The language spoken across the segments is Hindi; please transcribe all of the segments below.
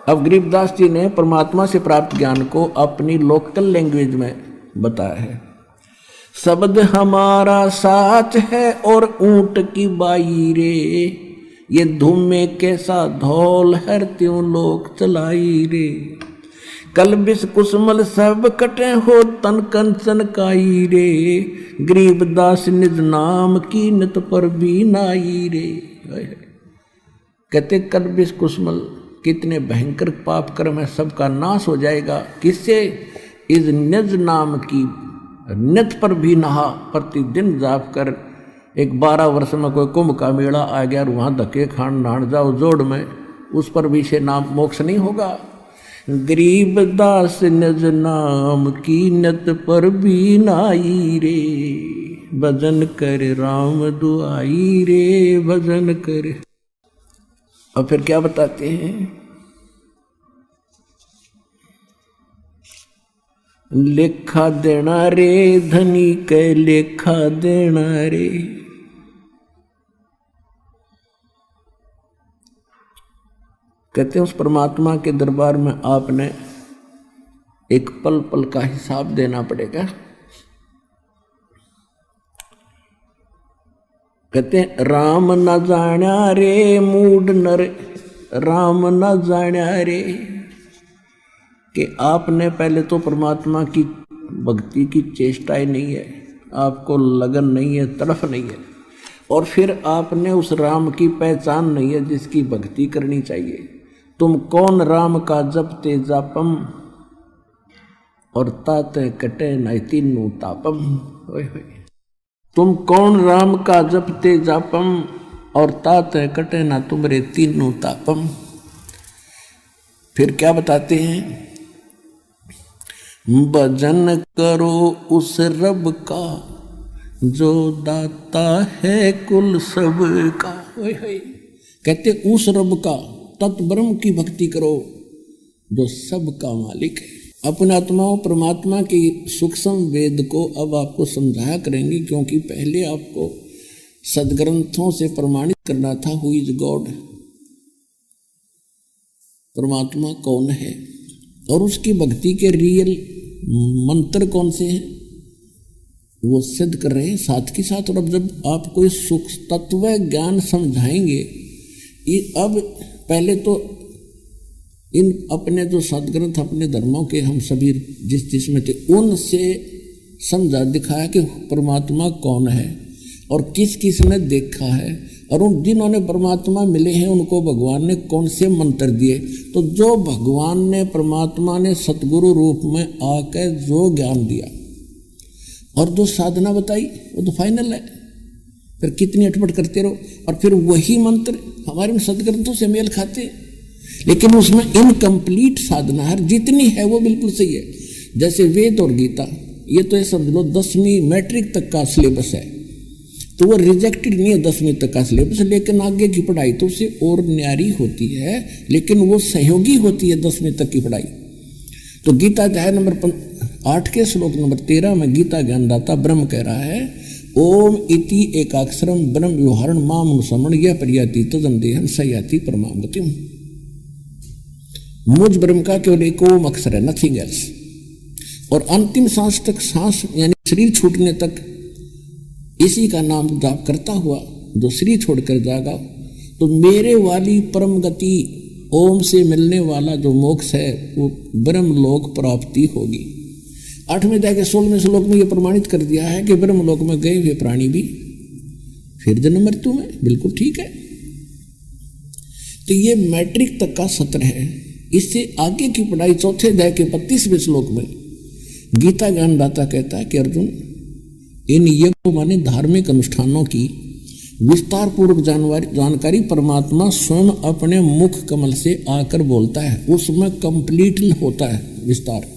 अब गरीबदास जी ने परमात्मा से प्राप्त ज्ञान को अपनी लोकल लैंग्वेज में बताया है। शब्द हमारा साच है और ऊंट की बाई रे, ये धूम में कैसा धौल हर त्यों लोक चलाई रे। कल बिस कुसमल सब कटे हो तन कंचन काई रे, गरीबदास निज नाम की नित पर भी नाई रे। कहते कल बिस कुसमल, कितने भयंकर पाप कर्म है, सबका नाश हो जाएगा। किससे? इस निज नाम की नित पर भी नहा, प्रतिदिन जाप कर। एक 12 वर्ष में कोई कुंभ का मेला आ गया और वहाँ धक्के खान नान जाओ जोड़ में, उस पर भी से नाम मोक्ष नहीं होगा। गरीबदास निज नाम की नित पर भी नाई रे, भजन कर राम दुआई रे, भजन कर। और फिर क्या बताते हैं? लेखा देना रे धनी के लेखा देना रे। कहते हैं उस परमात्मा के दरबार में आपने एक पल पल का हिसाब देना पड़ेगा। कहते हैं राम न जाना रे मूड नर, राम न जाना रे, कि आपने पहले तो परमात्मा की भक्ति की चेष्टा ही नहीं है, आपको लगन नहीं है, तड़फ नहीं है, और फिर आपने उस राम की पहचान नहीं है जिसकी भक्ति करनी चाहिए। तुम कौन राम का जपते जापम, और ताते कटे न तीनों तापम। तुम कौन राम का जपते जापम, और ताते कटे न तुमरे तीनों तापम। फिर क्या बताते हैं? भजन करो उस रब का जो दाता है कुल सब का। कहते उस रब का, तत्ब्रह्म की भक्ति करो जो सब का मालिक है। अपने आत्माओं परमात्मा के सूक्ष्म वेद को अब आपको समझाया करेंगे, क्योंकि पहले आपको सदग्रंथों से प्रमाणित करना था हु इज गॉड, परमात्मा कौन है, और उसकी भक्ति के रियल मंत्र कौन से हैं वो सिद्ध कर रहे हैं साथ के साथ। और अब जब आपको इस सूक्ष्म तत्व ज्ञान समझाएंगे, अब पहले तो इन अपने जो सदग्रंथ अपने धर्मों के हम सभी जिस में थे उनसे समझा दिखाया कि परमात्मा कौन है और किस किस ने देखा है, और उन जिन्होंने परमात्मा मिले हैं उनको भगवान ने कौन से मंत्र दिए। तो जो भगवान ने परमात्मा ने सतगुरु रूप में आकर जो ज्ञान दिया और जो साधना बताई वो तो फाइनल है। फिर कितनी अटपट करते रहो, और फिर वही मंत्र हमारे सदग्रंथों से मेल खाते, लेकिन उसमें इनकम्प्लीट साधना है। जितनी है वो बिल्कुल सही है, जैसे वेद और गीता, ये तो ये समझ लो 10वीं मैट्रिक तक का सिलेबस है, तो वो रिजेक्टेड नहीं है 10वीं तक का सिलेबस, लेकिन आगे की पढ़ाई तो उससे और न्यारी होती है, लेकिन वो सहयोगी होती है 10वीं तक की पढ़ाई। तो गीता अध्याय नंबर 8 के श्लोक नंबर 13 में गीता ज्ञानदाता ब्रह्म कह रहा है, ओम इति एकाक्षरम ब्रह्म व्यवहारण माम अनुसमण यह परियाति तजम देहम सयाति परमाम गतिम। मुझ ब्रह्म का केवल एक ओम अक्षर है, नथिंग एल्स। और अंतिम सांस तक, सांस यानी शरीर छूटने तक इसी का नाम जाप करता हुआ जो शरीर छोड़कर जाएगा तो मेरे वाली परम गति ओम से मिलने वाला जो मोक्ष है वो ब्रह्म लोक प्राप्ति होगी। 8वें अध्याय के 16वें श्लोक में ये प्रमाणित कर दिया है कि ब्रह्म लोक में गए हुए प्राणी भी फिर जन्म मृत्यु में, बिल्कुल ठीक है। तो ये मैट्रिक तक का सत्र है। इससे आगे की पढ़ाई 4थे अध्याय के 32वें श्लोक में गीता ज्ञानदाता कहता है कि अर्जुन, इन यज्ञों माने धार्मिक अनुष्ठानों की विस्तार पूर्वक जानकारी परमात्मा स्वयं अपने मुख कमल से आकर बोलता है, उसमें कंप्लीट होता है विस्तार,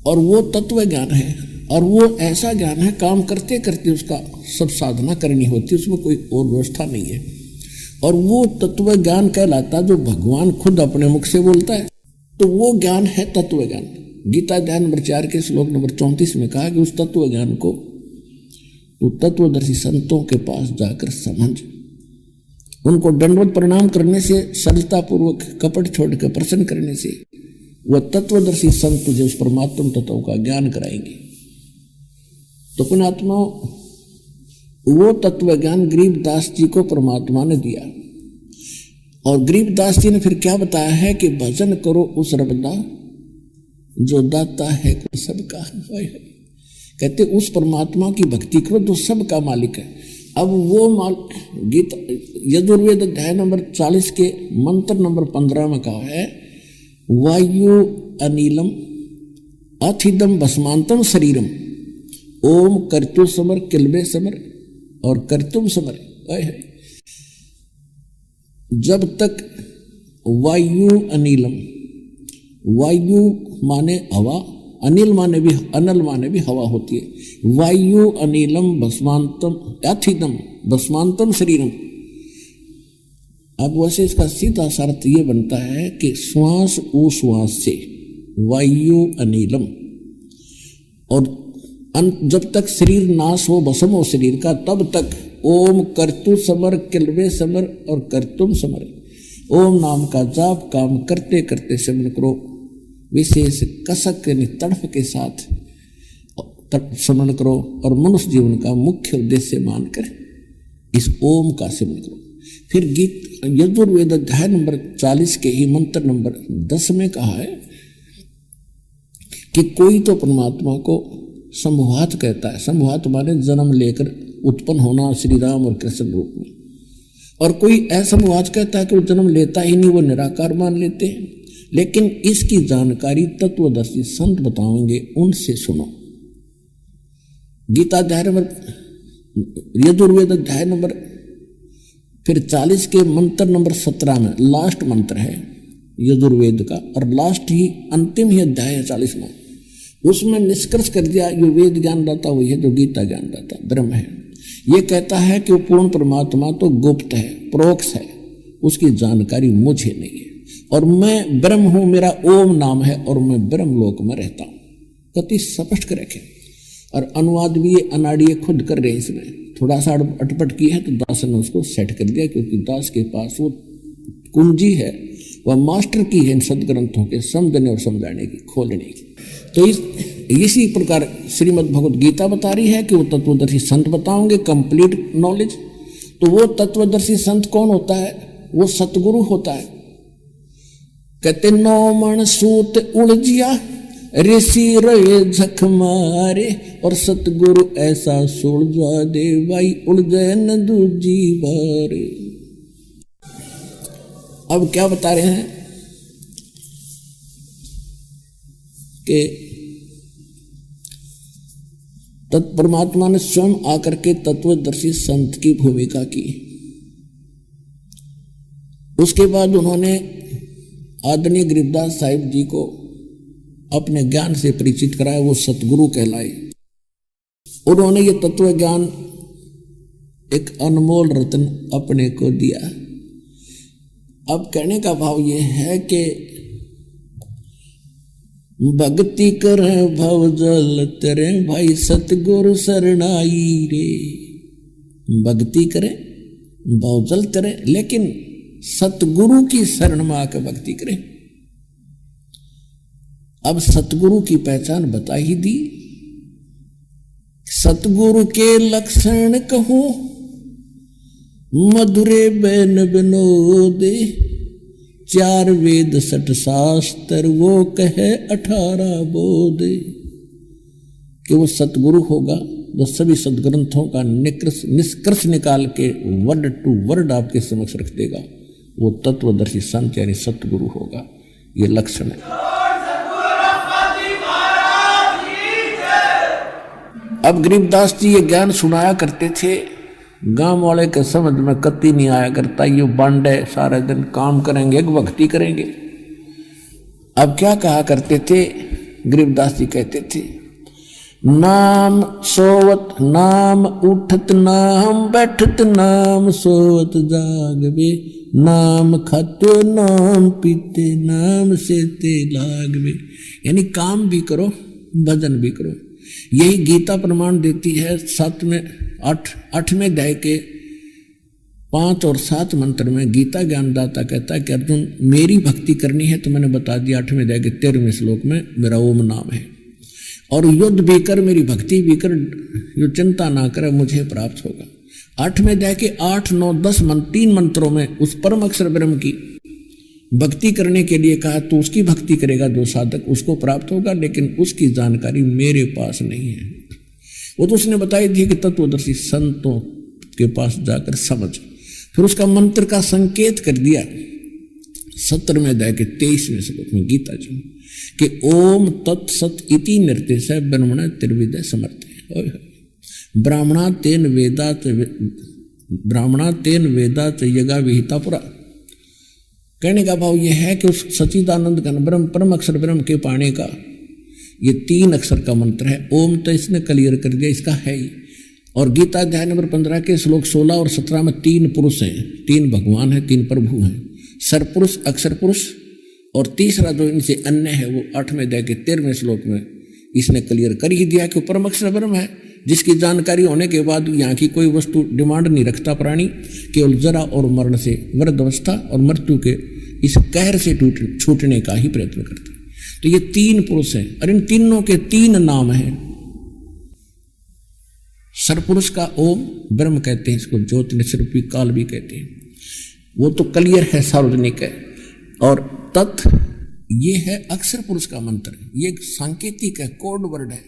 और वो तत्व ज्ञान है। और वो ऐसा ज्ञान है काम करते करते उसका सब साधना करनी होती है, उसमें कोई और व्यवस्था नहीं है। और वो तत्व ज्ञान कहलाता जो भगवान खुद अपने मुख से बोलता है, तो वो ज्ञान है तत्व ज्ञान। गीता अध्याय नंबर 4 के श्लोक नंबर 34 में कहा कि उस तत्व ज्ञान को तो तत्वदर्शी संतों के पास जाकर समझ। उनको दंडवत प्रणाम करने से, सरलता पूर्वक कपट छोड़कर प्रसन्न करने से वह तत्वदर्शी संत तुझे उस परमात्म तत्व का ज्ञान कराएंगे। तो पुण्यात्मा, वो तत्व ज्ञान गरीबदास जी को परमात्मा ने दिया। और गरीबदास जी ने फिर क्या बताया है कि भजन करो उस रबदा जो दाता है सबका। कहते उस परमात्मा की भक्ति करो जो सबका मालिक है। अब वो गीता यजुर्वेद अध्याय नंबर 40 के मंत्र नंबर 15 में कहा है, वायु अनिलम अथिदम भस्मांतम शरीरम ओम कर्तु समर किलबे समर और कर्तुम समर। जब तक वायु अनिलम, वायु माने हवा, अनिल माने भी, अनल माने भी हवा होती है। वायु अनिलम भस्मांतम अथिदम भस्मांतम शरीरम। अब वैसे इसका सीधा अर्थ ये बनता है कि श्वास उश्वास से वायु अनिलम, और जब तक शरीर नाश हो, भस्म हो शरीर का, तब तक ओम कर्तु समर किलवे समर और कर्तुम समर। ओम नाम का जाप काम करते करते समन करो, विशेष कसक तड़फ के साथ समन करो, और मनुष्य जीवन का मुख्य उद्देश्य मानकर इस ओम का सिमरण करो। फिर गीत यजुर्वेद अध्याय नंबर 40 के ही मंत्र नंबर 10 में कहा है कि कोई तो परमात्मा को संभवात कहता है। संभवात माने जन्म लेकर उत्पन्न होना श्री राम और कृष्ण रूप में, और कोई असंभवात कहता है कि वो जन्म लेता ही नहीं, वो निराकार मान लेते हैं। लेकिन इसकी जानकारी तत्वदर्शी संत बताएंगे, उनसे सुनो। गीता अध्याय नंबर, यजुर्वेद अध्याय नंबर फिर 40 के मंत्र नंबर 17 में लास्ट मंत्र है यजुर्वेद का, और लास्ट ही अंतिम ही अध्याय है 40 में। उसमें निष्कर्ष कर दिया ये वेद ज्ञान दाता वही है जो गीता ज्ञान दाता ब्रह्म है। ये कहता है कि वो पूर्ण परमात्मा तो गुप्त है, प्रोक्ष है, उसकी जानकारी मुझे नहीं है, और मैं ब्रह्म हूं, मेरा ओम नाम है, और मैं ब्रह्म लोक में रहता हूं। कति स्पष्ट कर रखे। और अनुवाद भी ये अनाड़िए खुद कर रहे, इसमें थोड़ा सा अटपट की है तो दास ने उसको सेट कर दिया, क्योंकि दास के पास वो कुंजी है, वह मास्टर की है इन सदग्रंथों के समझने और समझाने की, खोलने की। तो इसी प्रकार श्रीमद् भगवत गीता बता रही है कि वो तत्वदर्शी संत बताओगे कंप्लीट नॉलेज। तो वो तत्वदर्शी संत कौन होता है? वो सतगुरु होता है। कहते नौ मन सूत उलझिया ऋषि रहे झक मारे, और सतगुरु ऐसा सुलझा दे भाई उलझे न दूजी बारे। अब क्या बता रहे हैं कि परमात्मा ने स्वयं आकर के तत्वदर्शी संत की भूमिका की। उसके बाद उन्होंने आदरणीय गरीबदास साहिब जी को अपने ज्ञान से परिचित कराया, वो सतगुरु कहलाए। उन्होंने ये तत्व ज्ञान एक अनमोल रत्न अपने को दिया। अब कहने का भाव ये है कि भक्ति कर भव जल तेरे भाई सतगुरु शरणाई रे। भक्ति करे भव जल तेरे, लेकिन सतगुरु की शरण में आकर भक्ति करे। अब सतगुरु की पहचान बता ही दी। सतगुरु के लक्षण कहूं मधुरे बैन विनोदे, 4 वेद 6 शास्त्र वो कहे 18 बोध। कि वो सतगुरु होगा जो सभी सदग्रंथों का निष्कर्ष निकाल के वर्ड टू वर्ड आपके समक्ष रख देगा, वो तत्वदर्शी संत यानी सतगुरु होगा। ये लक्षण है। अब गरीबदास जी ये ज्ञान सुनाया करते थे, गांव वाले के समझ में कत्ती नहीं आया करता। ये बांडे सारे दिन काम करेंगे, भक्ति करेंगे। अब क्या कहा करते थे गरीबदास जी? कहते थे नाम सोवत नाम उठत नाम बैठत नाम सोवत जागवे, नाम खाते नाम पीते नाम सेते लागवे। यानी काम भी करो भजन भी करो। यही गीता प्रमाण देती है 8वें अध्याय के 5 और 7 मंत्र में गीता ज्ञानदाता कहता है कि अर्जुन मेरी भक्ति करनी है तो मैंने बता दिया 8वें अध्याय के 13वें श्लोक में मेरा ओम नाम है, और युद्ध भी कर मेरी भक्ति भी कर, जो चिंता ना करे मुझे प्राप्त होगा। 8वें अध्याय के 8, 9, 10 3 मंत्रों में उस परम अक्षर ब्रह्म की भक्ति करने के लिए कहा, तो उसकी भक्ति करेगा जो साधक उसको प्राप्त होगा, लेकिन उसकी जानकारी मेरे पास नहीं है। वो तो उसने बताई थी कि तत्वदर्शी संतों के पास जाकर समझ। फिर उसका मंत्र का संकेत कर दिया 17वें अध्याय के 23वें श्लोक में गीता जी कि ओम तत्सत इति निर्देशय ब्रह्मण त्रिविदय समर्थ। ब्राह्मणा तेन वेदात यज्ञा विहिता पुरा। कहने का भाव यह है कि उस सच्चिदानंद घन ब्रह्म परम अक्षर ब्रह्म के पाने का ये 3 अक्षर का मंत्र है। ओम तो इसने क्लियर कर दिया, इसका है ही। और गीता अध्याय नंबर 15 के श्लोक 16 और 17 में 3 पुरुष हैं, 3 भगवान हैं, 3 प्रभु हैं, सरपुरुष, अक्षर पुरुष, और तीसरा जो इनसे अन्य है वो 8वें अध्याय के 13वें श्लोक में इसने क्लियर कर ही दिया कि परम अक्षर ब्रह्म है, जिसकी जानकारी होने के बाद यहाँ की कोई वस्तु डिमांड नहीं रखता प्राणी, केवल जरा और मरण से वृद्ध अवस्था और मृत्यु के इस कहर से छूटने का ही प्रयत्न करता है। तो ये 3 पुरुष हैं और इन तीनों के 3 नाम हैं। सरपुरुष का ओम ब्रह्म कहते हैं, इसको ज्योति स्वरूपी काल भी कहते हैं, वो तो क्लियर है, सार्वजनिक है। और तत् ये है अक्षर पुरुष का मंत्र, ये एक सांकेतिक है, कोड वर्ड है।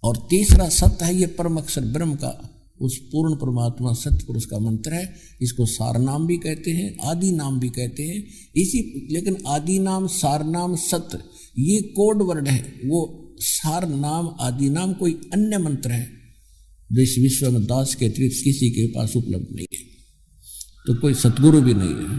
और तीसरा सत्य है, ये परम अक्षर ब्रह्म का उस पूर्ण परमात्मा सत्य पुरुष का मंत्र है। इसको सार नाम भी कहते हैं, आदि नाम भी कहते हैं इसी। लेकिन आदि नाम, सार नाम, सत्य ये कोड वर्ड है। वो सार नाम, आदि नाम कोई अन्य मंत्र है जो इस विश्व में दास के अतिरिक्त किसी के पास उपलब्ध नहीं है, तो कोई सतगुरु भी नहीं है।